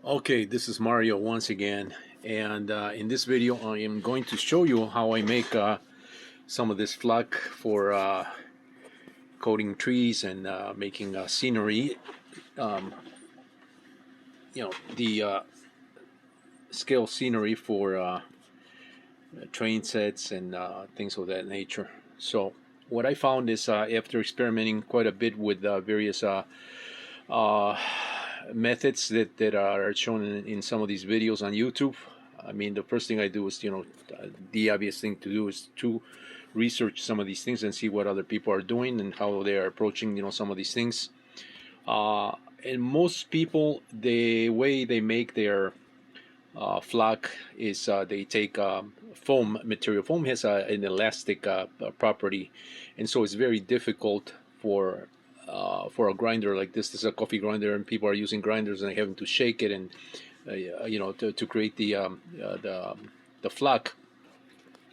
Okay, this is Mario once again, and in this video I am going to show you how I make some of this fluff for coating trees and making scenery. Um, the scale scenery for train sets and things of that nature. So what I found is after experimenting quite a bit with various uh, methods that are shown in some of these videos on YouTube. I mean, the first thing I do is, the obvious thing to do is to research some of these things and see what other people are doing and how they are approaching, some of these things. Uh, and most people, the way they make their flock is they take foam material. Foam has an elastic property, and so it's very difficult for a grinder like this. This is a coffee grinder, and people are using grinders and having to shake it and to create the flock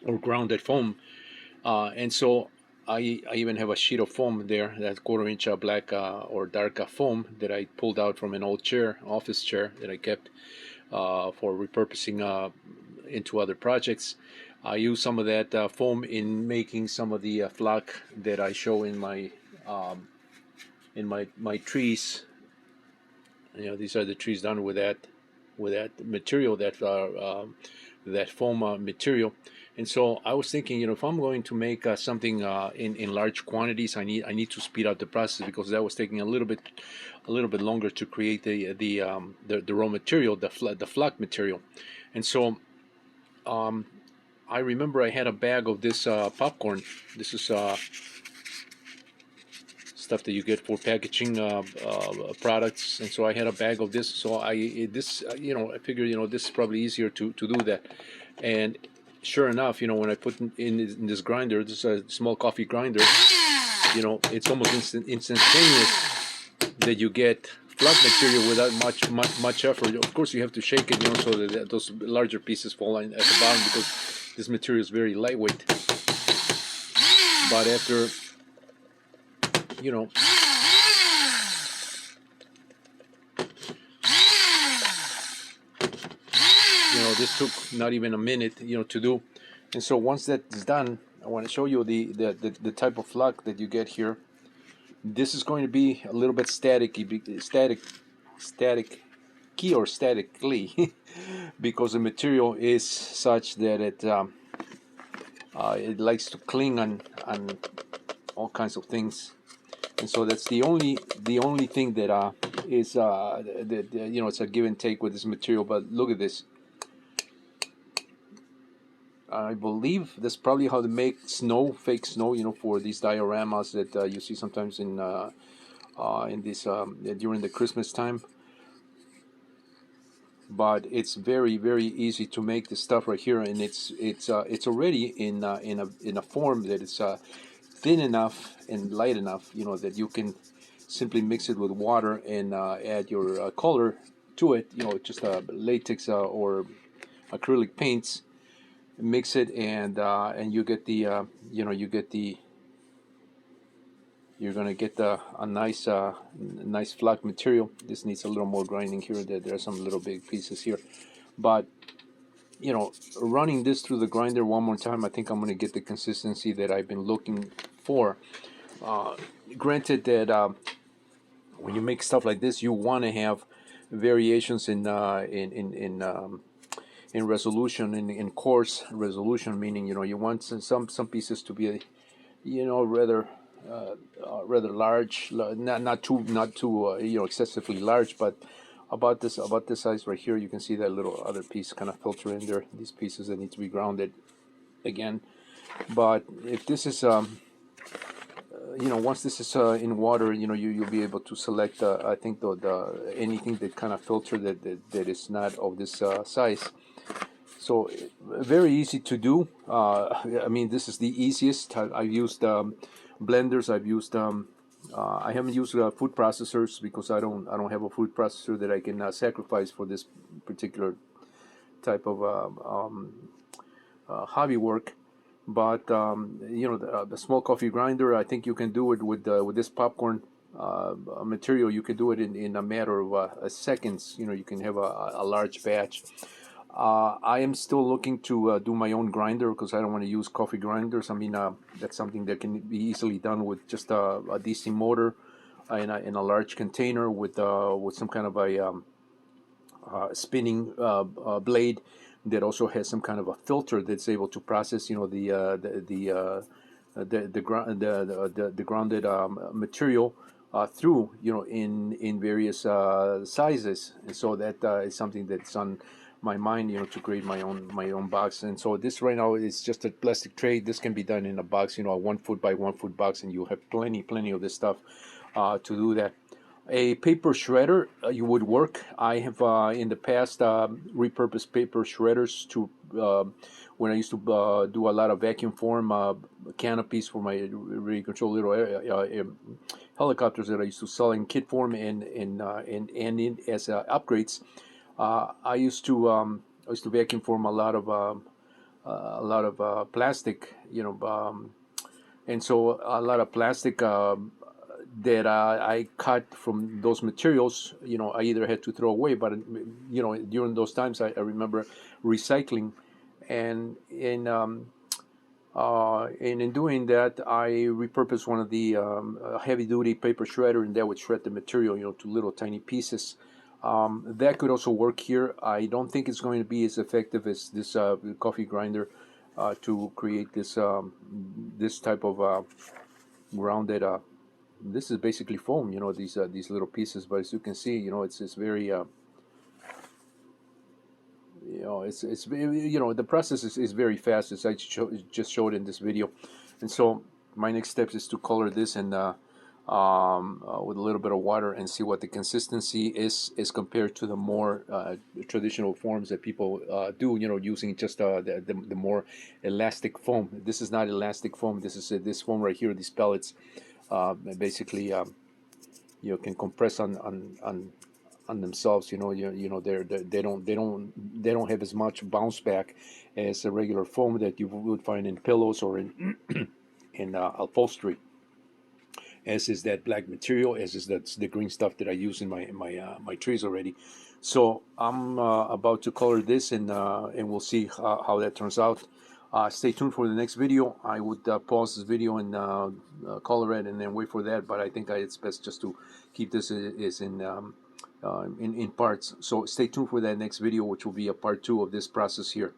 or grounded foam. And so I even have a sheet of foam there, that quarter-inch black or dark foam that I pulled out from an old chair, office chair that I kept for repurposing into other projects. I use some of that foam in making some of the flock that I show um, in my trees. These are the trees done with that material, that foam material. And so I was thinking, if I'm going to make something in large quantities, I need to speed up the process, because that was taking a little bit longer to create the raw material, the flock material. And so I remember I had a bag of this popcorn. This is stuff that you get for packaging products, and so I had a bag of this. So I figured, this is probably easier to do that. And sure enough, when I put in this grinder, this is a small coffee grinder, it's almost instantaneous that you get flood material without much effort. Of course, you have to shake it, so that those larger pieces fall in at the bottom, because this material is very lightweight. But after, you know, this took not even a minute, to do. And so once that's done, I want to show you the type of flock that you get here. This is going to be a little bit statically, because the material is such that it likes to cling on all kinds of things. And so that's the only thing that is it's a give and take with this material. But look at this. I believe that's probably how to make fake snow, for these dioramas that you see sometimes in this during the Christmas time. But it's very, very easy to make this stuff right here, and it's already in a form that is thin enough and light enough, that you can simply mix it with water and add your color to it, just latex or acrylic paints. Mix it, and you get you're gonna get a nice flat material. This needs a little more grinding here. There are some little big pieces here, but running this through the grinder one more time, I think I'm gonna get the consistency that I've been looking for. Granted that when you make stuff like this, you want to have variations in resolution, in coarse resolution, meaning you want some pieces to be rather large, not too excessively large, but about this size right here. You can see that little other piece kind of filter in there, these pieces that need to be grounded again. But if this is once this is in water, you'll be able to select I think the anything that kind of filter that is not of this size. So very easy to do. I mean, this is the easiest. I've used blenders. I've used I haven't used food processors, because I don't have a food processor that I can sacrifice for this particular type of hobby work. But the small coffee grinder, I think you can do it with this popcorn material, you can do it in a matter of seconds. You know, you can have a large batch. I am still looking to do my own grinder because I don't want to use coffee grinders. I mean, that's something that can be easily done with just a DC motor in a large container with some kind of a spinning blade that also has some kind of a filter that's able to process, you know, the grounded material through, you know, in various sizes. And so that is something that's on my mind, you know, to create my own box. And so this right now is just a plastic tray. This can be done in a box, you know, a 1 foot by 1 foot box, and you have plenty of this stuff to do that. A paper shredder you would work. I have in the past repurposed paper shredders to when I used to do a lot of vacuum form canopies for my radio control little helicopters that I used to sell in kit form and in as upgrades. I used to vacuum form a lot of plastic, you know, and so a lot of plastic that I cut from those materials, you know, I either had to throw away, but you know, during those times, I remember recycling, and and in doing that, I repurposed one of the heavy-duty paper shredder, and that would shred the material, you know, to little tiny pieces. That could also work here. I don't think it's going to be as effective as this coffee grinder to create this type of grounded. This is basically foam, you know, these little pieces. But as you can see, you know, it's very you know, it's you know, the process is very fast, as I just showed in this video. And so my next step is to color this and with a little bit of water and see what the consistency is compared to the more traditional forms that people do, you know, using just the more elastic foam. This is not elastic foam. This is this foam right here, these pellets basically you know, can compress on themselves. You know, you know, they don't have as much bounce back as a regular foam that you would find in pillows or in in upholstery. As is that black material, as is that the green stuff that I use in my trees already. So I'm about to color this, and we'll see how that turns out. Stay tuned for the next video. I would pause this video and color it and then wait for that, but I think it's best just to keep this is in parts. So stay tuned for that next video, which will be a part 2 of this process here.